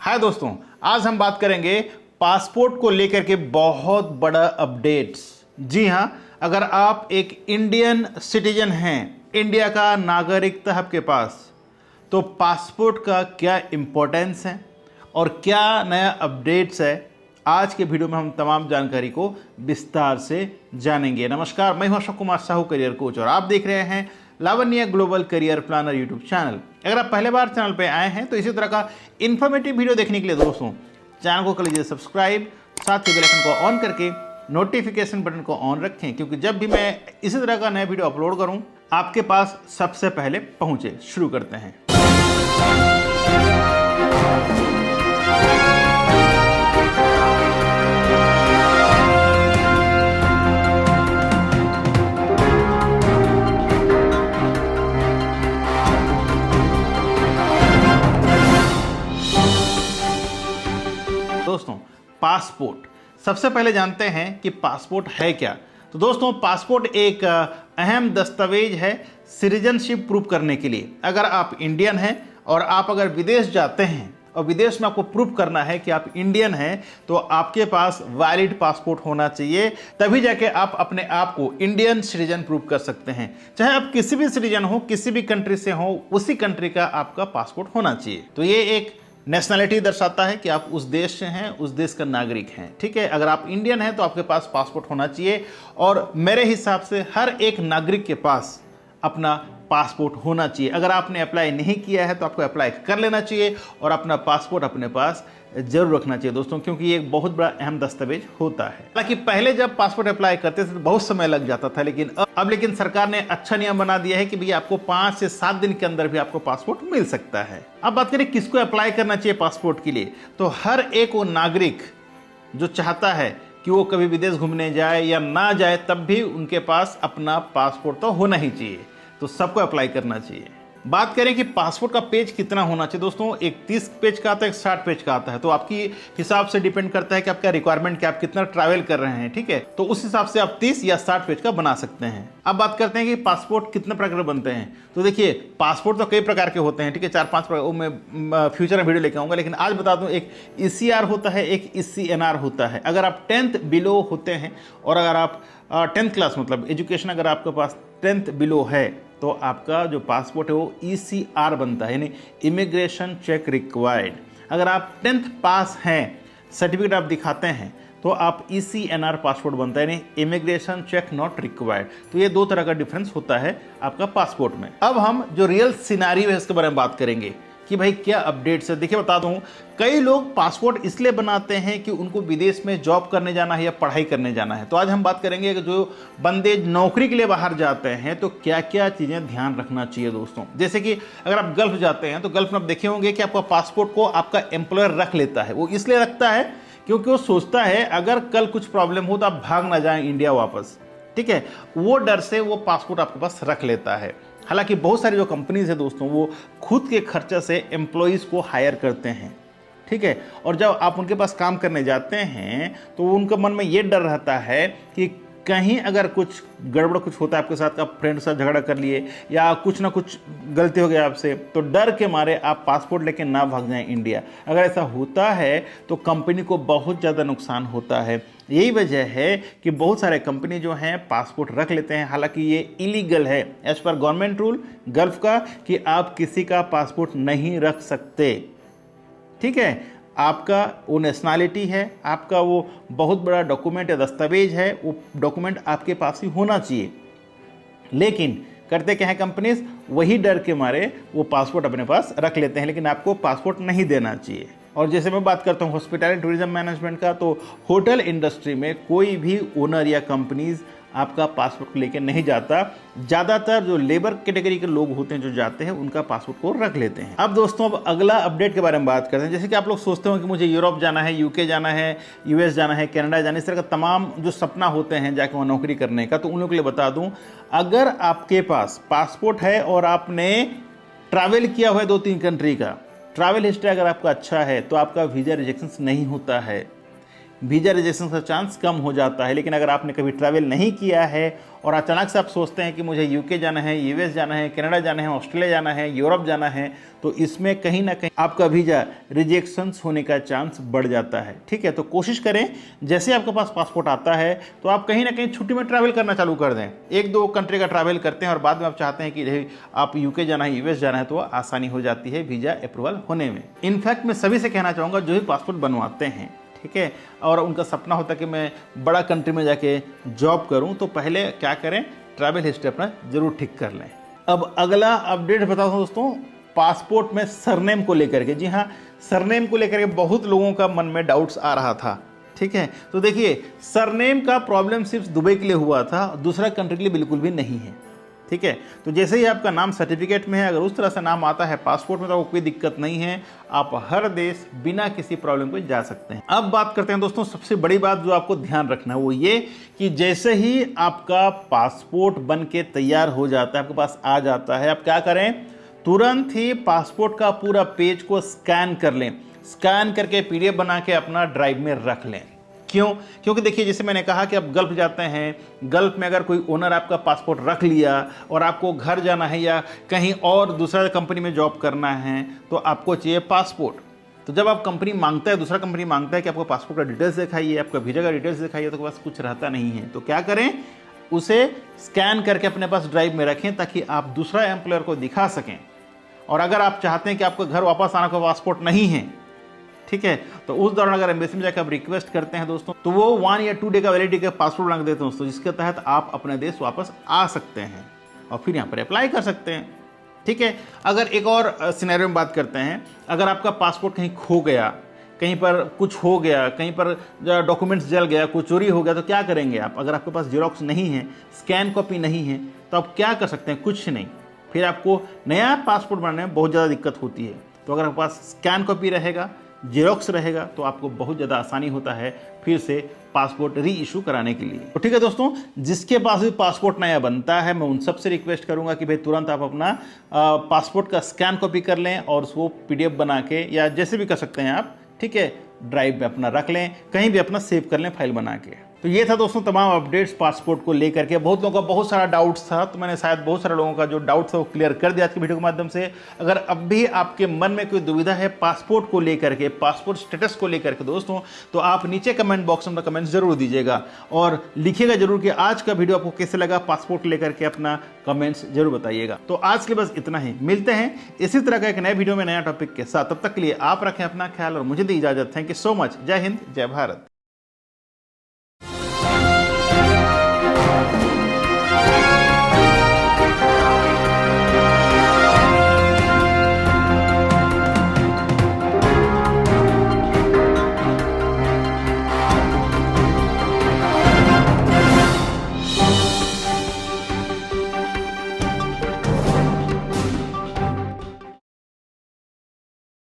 हाय दोस्तों, आज हम बात करेंगे पासपोर्ट को लेकर के बहुत बड़ा अपडेट्स। जी हाँ, अगर आप एक इंडियन सिटीजन हैं, इंडिया का नागरिकता है आपके पास, तो पासपोर्ट का क्या इम्पोर्टेंस है और क्या नया अपडेट्स है, आज के वीडियो में हम तमाम जानकारी को विस्तार से जानेंगे। नमस्कार, मैं हूं अशोक कुमार साहू, करियर कोच, और आप देख रहे हैं Lavanya global career planner YouTube channel. अगर आप पहले बार चैनल पे आए हैं तो इसी तरह का इन्फॉर्मेटिव वीडियो देखने के लिए दोस्तों चैनल को कर लीजिए सब्सक्राइब, साथ ही बेल आइकन को ऑन करके नोटिफिकेशन बटन को ऑन रखें, क्योंकि जब भी मैं इसी तरह का नया वीडियो अपलोड करूं आपके पास सबसे पहले पहुंचे। शुरू करते हैं। दोस्तों, पासपोर्ट सबसे पहले जानते हैं कि पासपोर्ट है क्या। तो दोस्तों, पासपोर्ट एक अहम दस्तावेज है सिटीजनशिप प्रूव करने के लिए। अगर आप इंडियन हैं और आप अगर विदेश जाते हैं और विदेश में आपको प्रूव करना है कि आप इंडियन हैं, तो आपके पास वैलिड पासपोर्ट होना चाहिए, तभी जाके आप अपने आप को इंडियन सिटीजन प्रूव कर सकते हैं। चाहे आप किसी भी सिटीजन हो, किसी भी कंट्री से हो, उसी कंट्री का आपका पासपोर्ट होना चाहिए। तो ये एक नेशनैलिटी दर्शाता है कि आप उस देश से हैं, उस देश का नागरिक हैं। ठीक है, अगर आप इंडियन हैं तो आपके पास पासपोर्ट होना चाहिए, और मेरे हिसाब से हर एक नागरिक के पास अपना पासपोर्ट होना चाहिए। अगर आपने अप्लाई नहीं किया है तो आपको अप्लाई कर लेना चाहिए और अपना पासपोर्ट अपने पास जरूर रखना चाहिए दोस्तों, क्योंकि ये एक बहुत बड़ा अहम दस्तावेज होता है। हालांकि पहले जब पासपोर्ट अप्लाई करते थे तो बहुत समय लग जाता था, लेकिन अब सरकार ने अच्छा नियम बना दिया है कि भैया आपको 5 से 7 दिन के अंदर भी आपको पासपोर्ट मिल सकता है। अब बात करें किसको अप्लाई करना चाहिए पासपोर्ट के लिए, तो हर एक वो नागरिक जो चाहता है कि वो कभी विदेश घूमने जाए या ना जाए, तब भी उनके पास अपना पासपोर्ट तो होना ही चाहिए, तो सबको अप्लाई करना चाहिए। बात करें कि पासपोर्ट का पेज कितना होना चाहिए दोस्तों, एक 30 पेज का आता है, एक 60 पेज का आता है। तो आपकी हिसाब से डिपेंड करता है कि आपका रिक्वायरमेंट क्या, आप कितना ट्रैवल कर रहे हैं। ठीक है, तो उस हिसाब से आप 30 या 60 पेज का बना सकते हैं। अब बात करते हैं कि पासपोर्ट कितने प्रकार के बनते हैं। तो देखिए, पासपोर्ट तो कई प्रकार के होते हैं। ठीक है, 4-5 प्रकार, वो मैं फ्यूचर में वीडियो लेके आऊँगा, लेकिन आज बता दूँ, एक ECR होता है, एक ECNR होता है। अगर आप 10th बिलो होते हैं और अगर आप 10th क्लास मतलब एजुकेशन अगर आपके पास 10th बिलो है, तो आपका जो पासपोर्ट है वो ECR बनता है, यानी इमिग्रेशन चेक रिक्वायर्ड। अगर आप 10th पास हैं, सर्टिफिकेट आप दिखाते हैं, तो आप ECNR पासपोर्ट बनता है, यानी इमिग्रेशन चेक नॉट रिक्वायर्ड। तो ये 2 तरह का डिफरेंस होता है आपका पासपोर्ट में। अब हम जो रियल सिनारियो है इसके बारे में बात करेंगे कि भाई क्या अपडेट्स है। देखिए, बता दूं, कई लोग पासपोर्ट इसलिए बनाते हैं कि उनको विदेश में जॉब करने जाना है या पढ़ाई करने जाना है। तो आज हम बात करेंगे कि जो बंदे नौकरी के लिए बाहर जाते हैं तो क्या क्या चीज़ें ध्यान रखना चाहिए दोस्तों। जैसे कि अगर आप गल्फ जाते हैं तो गल्फ में आप देखे होंगे कि आपका पासपोर्ट को आपका एम्प्लॉयर रख लेता है। वो इसलिए रखता है क्योंकि वो सोचता है अगर कल कुछ प्रॉब्लम हो तो आप भाग ना जाएं इंडिया वापस। ठीक है, वो डर से वो पासपोर्ट आपके पास रख लेता है। हालांकि बहुत सारी जो कंपनीज है दोस्तों, वो खुद के खर्चे से एम्प्लॉयज़ को हायर करते हैं। ठीक है, और जब आप उनके पास काम करने जाते हैं तो उनके मन में ये डर रहता है कि कहीं अगर कुछ गड़बड़ कुछ होता है आपके साथ, आप फ्रेंड के साथ झगड़ा कर लिए या कुछ ना कुछ गलती हो गया आपसे, तो डर के मारे आप पासपोर्ट लेके ना भाग जाएं इंडिया। अगर ऐसा होता है तो कंपनी को बहुत ज़्यादा नुकसान होता है। यही वजह है कि बहुत सारे कंपनी जो हैं पासपोर्ट रख लेते हैं। हालांकि ये इलीगल है as per government rule gulf का, कि आप किसी का पासपोर्ट नहीं रख सकते। ठीक है, आपका वो नेशनैलिटी है, आपका वो बहुत बड़ा डॉक्यूमेंट या दस्तावेज है, वो डॉक्यूमेंट आपके पास ही होना चाहिए। लेकिन करते क्या है कंपनीज, वही डर के मारे वो पासपोर्ट अपने पास रख लेते हैं, लेकिन आपको पासपोर्ट नहीं देना चाहिए। और जैसे मैं बात करता हूँ हॉस्पिटैलिटी टूरिज्म मैनेजमेंट का, तो होटल इंडस्ट्री में कोई भी ओनर या कंपनीज आपका पासपोर्ट लेके नहीं जाता। ज़्यादातर जो लेबर कैटेगरी के लोग होते हैं जो जाते हैं, उनका पासपोर्ट को रख लेते हैं। अब दोस्तों, अब अगला अपडेट के बारे में बात करते हैं। जैसे कि आप लोग सोचते हो कि मुझे यूरोप जाना है, UK जाना है, US जाना है, कनाडा जाना है, इस तरह का तमाम जो सपना होते हैं जाके वहाँ नौकरी करने का, तो उन लोगों के लिए बता दूँ, अगर आपके पास पासपोर्ट है और आपने ट्रैवल किया हुआ है 2-3 कंट्री का, ट्रैवल हिस्ट्री अगर आपका अच्छा है, तो आपका वीज़ा रिजेक्शन नहीं होता है। वीज़ा रिजेक्शन का चांस कम हो जाता है। लेकिन अगर आपने कभी ट्रैवल नहीं किया है और अचानक से आप सोचते हैं कि मुझे यूके जाना है, यूएस जाना है, कनाडा जाना है, ऑस्ट्रेलिया जाना है, यूरोप जाना है, तो इसमें कहीं ना कहीं आपका वीज़ा रिजेक्शंस होने का चांस बढ़ जाता है। ठीक है, तो कोशिश करें जैसे आपके पास पासपोर्ट आता है तो आप कहीं ना कहीं छुट्टी में ट्रैवल करना चालू कर दें। 1-2 कंट्री का ट्रैवल करते हैं और बाद में आप चाहते हैं कि आप यूके जाना है, यूएस जाना है, तो आसानी हो जाती है वीज़ा अप्रूवल होने में। इनफैक्ट मैं सभी से कहना चाहूँगा जो भी पासपोर्ट बनवाते हैं, ठीक है, और उनका सपना होता है कि मैं बड़ा कंट्री में जाके जॉब करूं, तो पहले क्या करें, ट्रैवल हिस्ट्री अपना जरूर ठीक कर लें। अब अगला अपडेट बताता हूं दोस्तों, पासपोर्ट में सरनेम को लेकर के। जी हाँ, सरनेम को लेकर के बहुत लोगों का मन में डाउट्स आ रहा था। ठीक है, तो देखिए सरनेम का प्रॉब्लम सिर्फ दुबई के लिए हुआ था, दूसरा कंट्री के लिए बिल्कुल भी नहीं है। ठीक है, तो जैसे ही आपका नाम सर्टिफिकेट में है, अगर उस तरह से नाम आता है पासपोर्ट में, तो कोई दिक्कत नहीं है, आप हर देश बिना किसी प्रॉब्लम को जा सकते हैं। अब बात करते हैं दोस्तों, सबसे बड़ी बात जो आपको ध्यान रखना है वो ये कि जैसे ही आपका पासपोर्ट बन के तैयार हो जाता है, आपके पास आ जाता है, आप क्या करें, तुरंत ही पासपोर्ट का पूरा पेज को स्कैन कर लें। स्कैन करके पीडीएफ बना के अपना ड्राइव में रख लें। क्यों? क्योंकि देखिए जैसे मैंने कहा कि आप गल्फ जाते हैं, गल्फ में अगर कोई ओनर आपका पासपोर्ट रख लिया और आपको घर जाना है या कहीं और दूसरा कंपनी में जॉब करना है, तो आपको चाहिए पासपोर्ट। तो जब आप कंपनी मांगता है, दूसरा कंपनी मांगता है कि आपको पासपोर्ट का डिटेल्स दिखाइए, आपका वीज़ा का डिटेल्स दिखाइए, तो पास कुछ रहता नहीं है। तो क्या करें, उसे स्कैन करके अपने पास ड्राइव में रखें ताकि आप दूसरा एम्प्लॉयर को दिखा सकें। और अगर आप चाहते हैं कि आपको घर वापस आना, का पासपोर्ट नहीं है, ठीक है, तो उस दौरान अगर एम्बेसी में जाकर आप रिक्वेस्ट करते हैं दोस्तों, तो वो 1 या 2 डे का वैलिडिटी का पासपोर्ट बना देते हैं दोस्तों, जिसके तहत आप अपने देश वापस आ सकते हैं और फिर यहाँ पर अप्लाई कर सकते हैं। ठीक है, अगर एक और सिनेरियो में बात करते हैं, अगर आपका पासपोर्ट कहीं खो गया, कहीं पर कुछ हो गया, कहीं पर डॉक्यूमेंट्स जल गया, कोई चोरी हो गया, तो क्या करेंगे आप? अगर आपके पास जेरोक्स नहीं है, स्कैन कॉपी नहीं है, तो आप क्या कर सकते हैं? कुछ नहीं। फिर आपको नया पासपोर्ट बनाने में बहुत ज़्यादा दिक्कत होती है। तो अगर आपके पास स्कैन कॉपी रहेगा, जेरोक्स रहेगा, तो आपको बहुत ज़्यादा आसानी होता है फिर से पासपोर्ट री इशू कराने के लिए। तो ठीक है दोस्तों, जिसके पास भी पासपोर्ट नया बनता है, मैं उन सबसे रिक्वेस्ट करूंगा कि भाई तुरंत आप अपना पासपोर्ट का स्कैन कॉपी कर लें और उसको पीडीएफ बना के या जैसे भी कर सकते हैं आप, ठीक है, ड्राइव में अपना रख लें, कहीं भी अपना सेव कर लें फाइल बना के। तो ये था दोस्तों तमाम अपडेट्स पासपोर्ट को लेकर के। बहुत लोगों का बहुत सारा डाउट्स था, तो मैंने शायद बहुत सारे लोगों का जो डाउट्स था वो क्लियर कर दिया आज की वीडियो के माध्यम से। अगर अब भी आपके मन में कोई दुविधा है पासपोर्ट को लेकर के, पासपोर्ट स्टेटस को लेकर के दोस्तों, तो आप नीचे कमेंट बॉक्स में कमेंट जरूर दीजिएगा और लिखिएगा जरूर कि आज का वीडियो आपको कैसे लगा। पासपोर्ट लेकर के अपना कमेंट्स जरूर बताइएगा। तो आज के लिए बस इतना ही, मिलते हैं इसी तरह का एक नए वीडियो में नया टॉपिक के साथ। तब तक के लिए आप रखें अपना ख्याल और मुझे दी इजाजत। Thank you so much. जय हिंद, जय भारत।